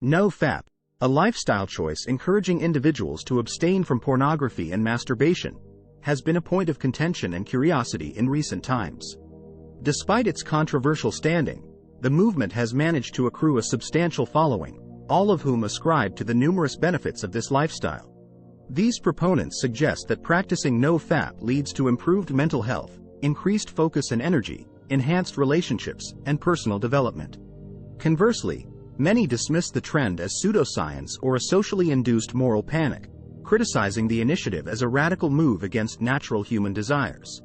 NoFap, a lifestyle choice encouraging individuals to abstain from pornography and masturbation, has been a point of contention and curiosity in recent times. Despite its controversial standing, the movement has managed to accrue a substantial following, all of whom ascribe to the numerous benefits of this lifestyle. These proponents suggest that practicing NoFap leads to improved mental health, increased focus and energy, enhanced relationships, and personal development. Conversely, many dismiss the trend as pseudoscience or a socially induced moral panic, criticizing the initiative as a radical move against natural human desires.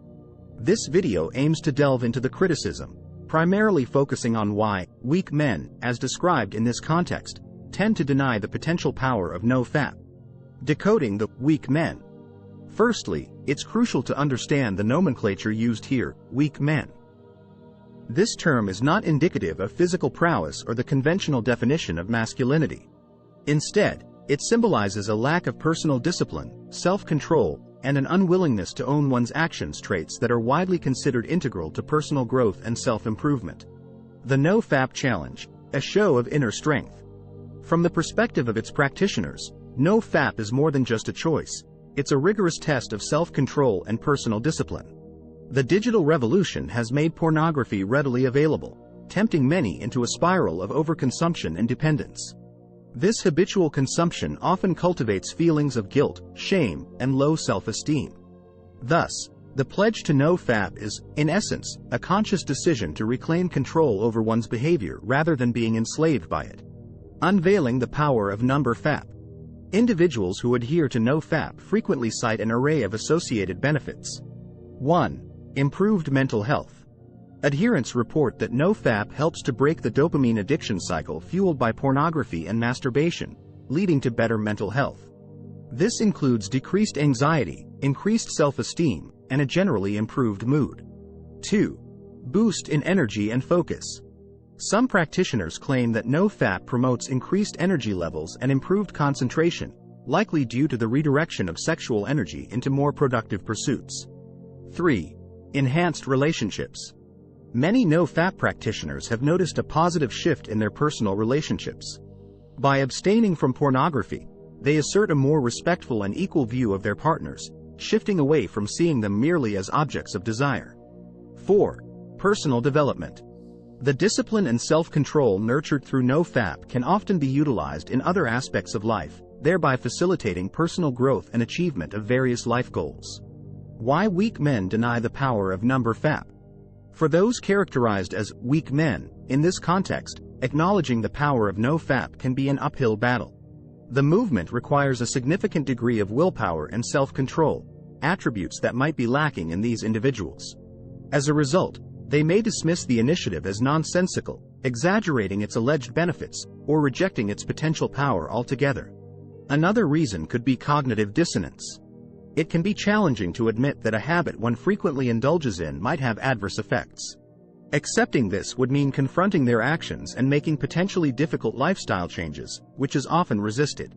This video aims to delve into the criticism, primarily focusing on why weak men, as described in this context, tend to deny the potential power of NoFap. Decoding the weak men. Firstly, it's crucial to understand the nomenclature used here, weak men. This term is not indicative of physical prowess or the conventional definition of masculinity. Instead, it symbolizes a lack of personal discipline, self-control, and an unwillingness to own one's actions, traits that are widely considered integral to personal growth and self-improvement. The NoFap Challenge, a show of inner strength. From the perspective of its practitioners, NoFap is more than just a choice. It's a rigorous test of self-control and personal discipline. The digital revolution has made pornography readily available, tempting many into a spiral of overconsumption and dependence. This habitual consumption often cultivates feelings of guilt, shame, and low self-esteem. Thus, the pledge to NoFap is, in essence, a conscious decision to reclaim control over one's behavior rather than being enslaved by it. Unveiling the power of NoFap. Individuals who adhere to NoFap frequently cite an array of associated benefits. 1. Improved mental health. Adherents report that NoFap helps to break the dopamine addiction cycle fueled by pornography and masturbation, leading to better mental health. This includes decreased anxiety, increased self-esteem, and a generally improved mood. 2. Boost in energy and focus. Some practitioners claim that NoFap promotes increased energy levels and improved concentration, likely due to the redirection of sexual energy into more productive pursuits. 3. Enhanced relationships. Many NoFap practitioners have noticed a positive shift in their personal relationships. By abstaining from pornography, they assert a more respectful and equal view of their partners, shifting away from seeing them merely as objects of desire. 4. Personal development. The discipline and self-control nurtured through NoFap can often be utilized in other aspects of life, thereby facilitating personal growth and achievement of various life goals. Why weak men deny the power of NoFap. For those characterized as weak men, in this context, acknowledging the power of NoFap can be an uphill battle. The movement requires a significant degree of willpower and self-control, attributes that might be lacking in these individuals. As a result, they may dismiss the initiative as nonsensical, exaggerating its alleged benefits, or rejecting its potential power altogether. Another reason could be cognitive dissonance. It can be challenging to admit that a habit one frequently indulges in might have adverse effects. Accepting this would mean confronting their actions and making potentially difficult lifestyle changes, which is often resisted.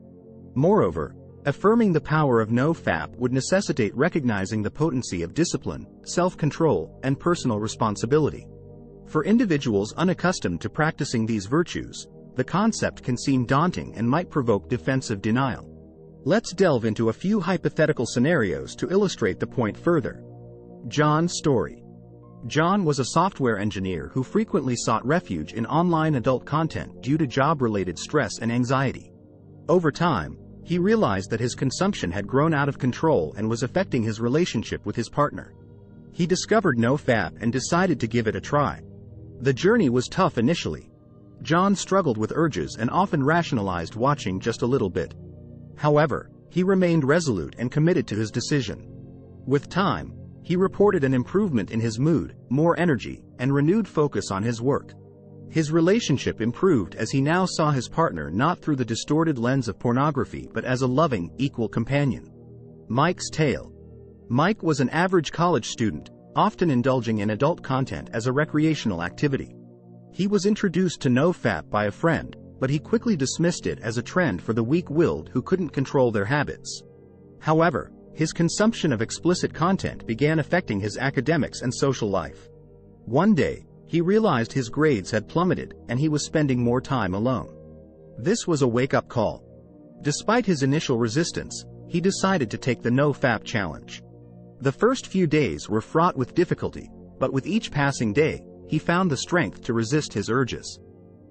Moreover, affirming the power of NoFap would necessitate recognizing the potency of discipline, self-control, and personal responsibility. For individuals unaccustomed to practicing these virtues, the concept can seem daunting and might provoke defensive denial. Let's delve into a few hypothetical scenarios to illustrate the point further. John's story. John was a software engineer who frequently sought refuge in online adult content due to job-related stress and anxiety. Over time, he realized that his consumption had grown out of control and was affecting his relationship with his partner. He discovered NoFap and decided to give it a try. The journey was tough initially. John struggled with urges and often rationalized watching just a little bit. However, he remained resolute and committed to his decision. With time, he reported an improvement in his mood, more energy, and renewed focus on his work. His relationship improved as he now saw his partner not through the distorted lens of pornography but as a loving, equal companion. Mike's tale. Mike was an average college student, often indulging in adult content as a recreational activity. He was introduced to NoFap by a friend, but he quickly dismissed it as a trend for the weak-willed who couldn't control their habits. However, his consumption of explicit content began affecting his academics and social life. One day, he realized his grades had plummeted and he was spending more time alone. This was a wake-up call. Despite his initial resistance, he decided to take the NoFap challenge. The first few days were fraught with difficulty, but with each passing day, he found the strength to resist his urges.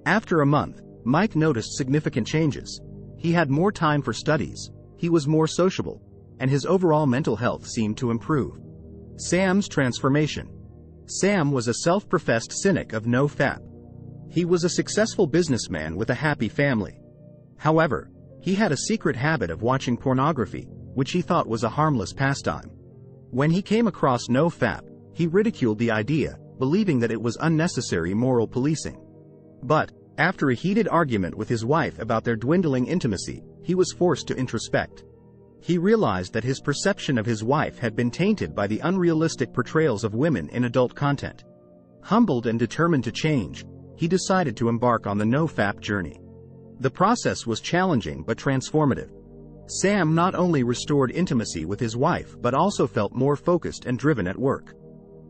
After a month, Mike noticed significant changes. He had more time for studies, he was more sociable, and his overall mental health seemed to improve. Sam's transformation. Sam was a self-professed cynic of NoFap. He was a successful businessman with a happy family. However, he had a secret habit of watching pornography, which he thought was a harmless pastime. When he came across NoFap, he ridiculed the idea, believing that it was unnecessary moral policing. But, after a heated argument with his wife about their dwindling intimacy, he was forced to introspect. He realized that his perception of his wife had been tainted by the unrealistic portrayals of women in adult content. Humbled and determined to change, he decided to embark on the NoFap journey. The process was challenging but transformative. Sam not only restored intimacy with his wife but also felt more focused and driven at work.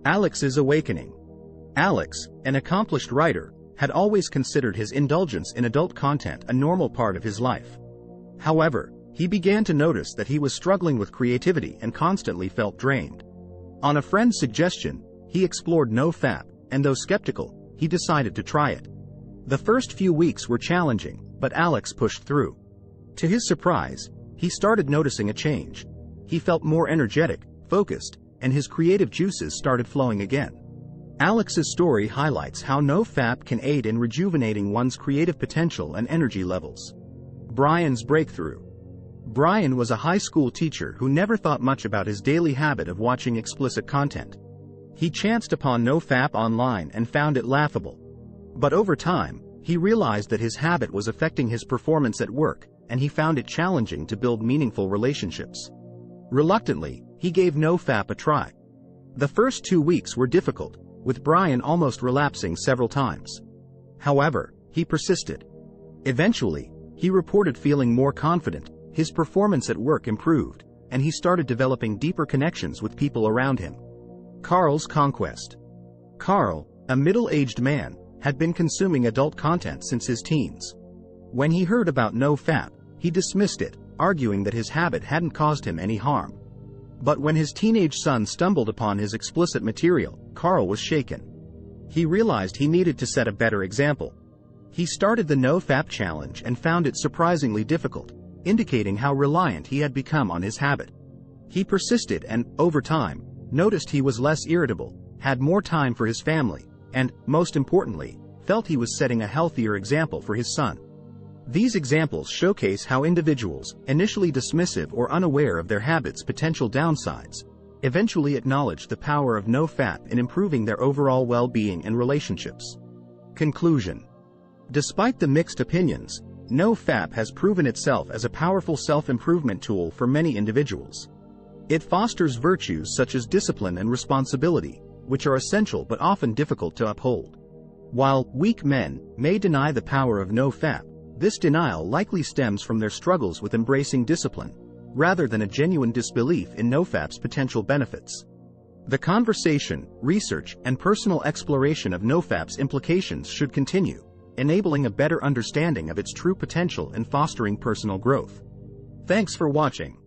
Alex's awakening. Alex, an accomplished writer, had always considered his indulgence in adult content a normal part of his life. However, he began to notice that he was struggling with creativity and constantly felt drained. On a friend's suggestion, he explored NoFap, and though skeptical, he decided to try it. The first few weeks were challenging, but Alex pushed through. To his surprise, he started noticing a change. He felt more energetic, focused, and his creative juices started flowing again. Alex's story highlights how NoFap can aid in rejuvenating one's creative potential and energy levels. Brian's breakthrough. Brian was a high school teacher who never thought much about his daily habit of watching explicit content. He chanced upon NoFap online and found it laughable. But over time, he realized that his habit was affecting his performance at work, and he found it challenging to build meaningful relationships. Reluctantly, he gave NoFap a try. The first 2 weeks were difficult, with Brian almost relapsing several times. However, he persisted. Eventually, he reported feeling more confident, his performance at work improved, and he started developing deeper connections with people around him. Carl's Conquest. Carl, a middle-aged man, had been consuming adult content since his teens. When he heard about NoFap, he dismissed it, arguing that his habit hadn't caused him any harm. But when his teenage son stumbled upon his explicit material, Carl was shaken. He realized he needed to set a better example. He started the NoFap challenge and found it surprisingly difficult, indicating how reliant he had become on his habit. He persisted and, over time, noticed he was less irritable, had more time for his family, and, most importantly, felt he was setting a healthier example for his son. These examples showcase how individuals, initially dismissive or unaware of their habits' potential downsides, eventually acknowledge the power of NoFap in improving their overall well-being and relationships. Conclusion. Despite the mixed opinions, NoFap has proven itself as a powerful self-improvement tool for many individuals. It fosters virtues such as discipline and responsibility, which are essential but often difficult to uphold. While weak men may deny the power of NoFap, this denial likely stems from their struggles with embracing discipline, rather than a genuine disbelief in NoFap's potential benefits. The conversation, research, and personal exploration of NoFap's implications should continue, enabling a better understanding of its true potential and fostering personal growth. Thanks for watching.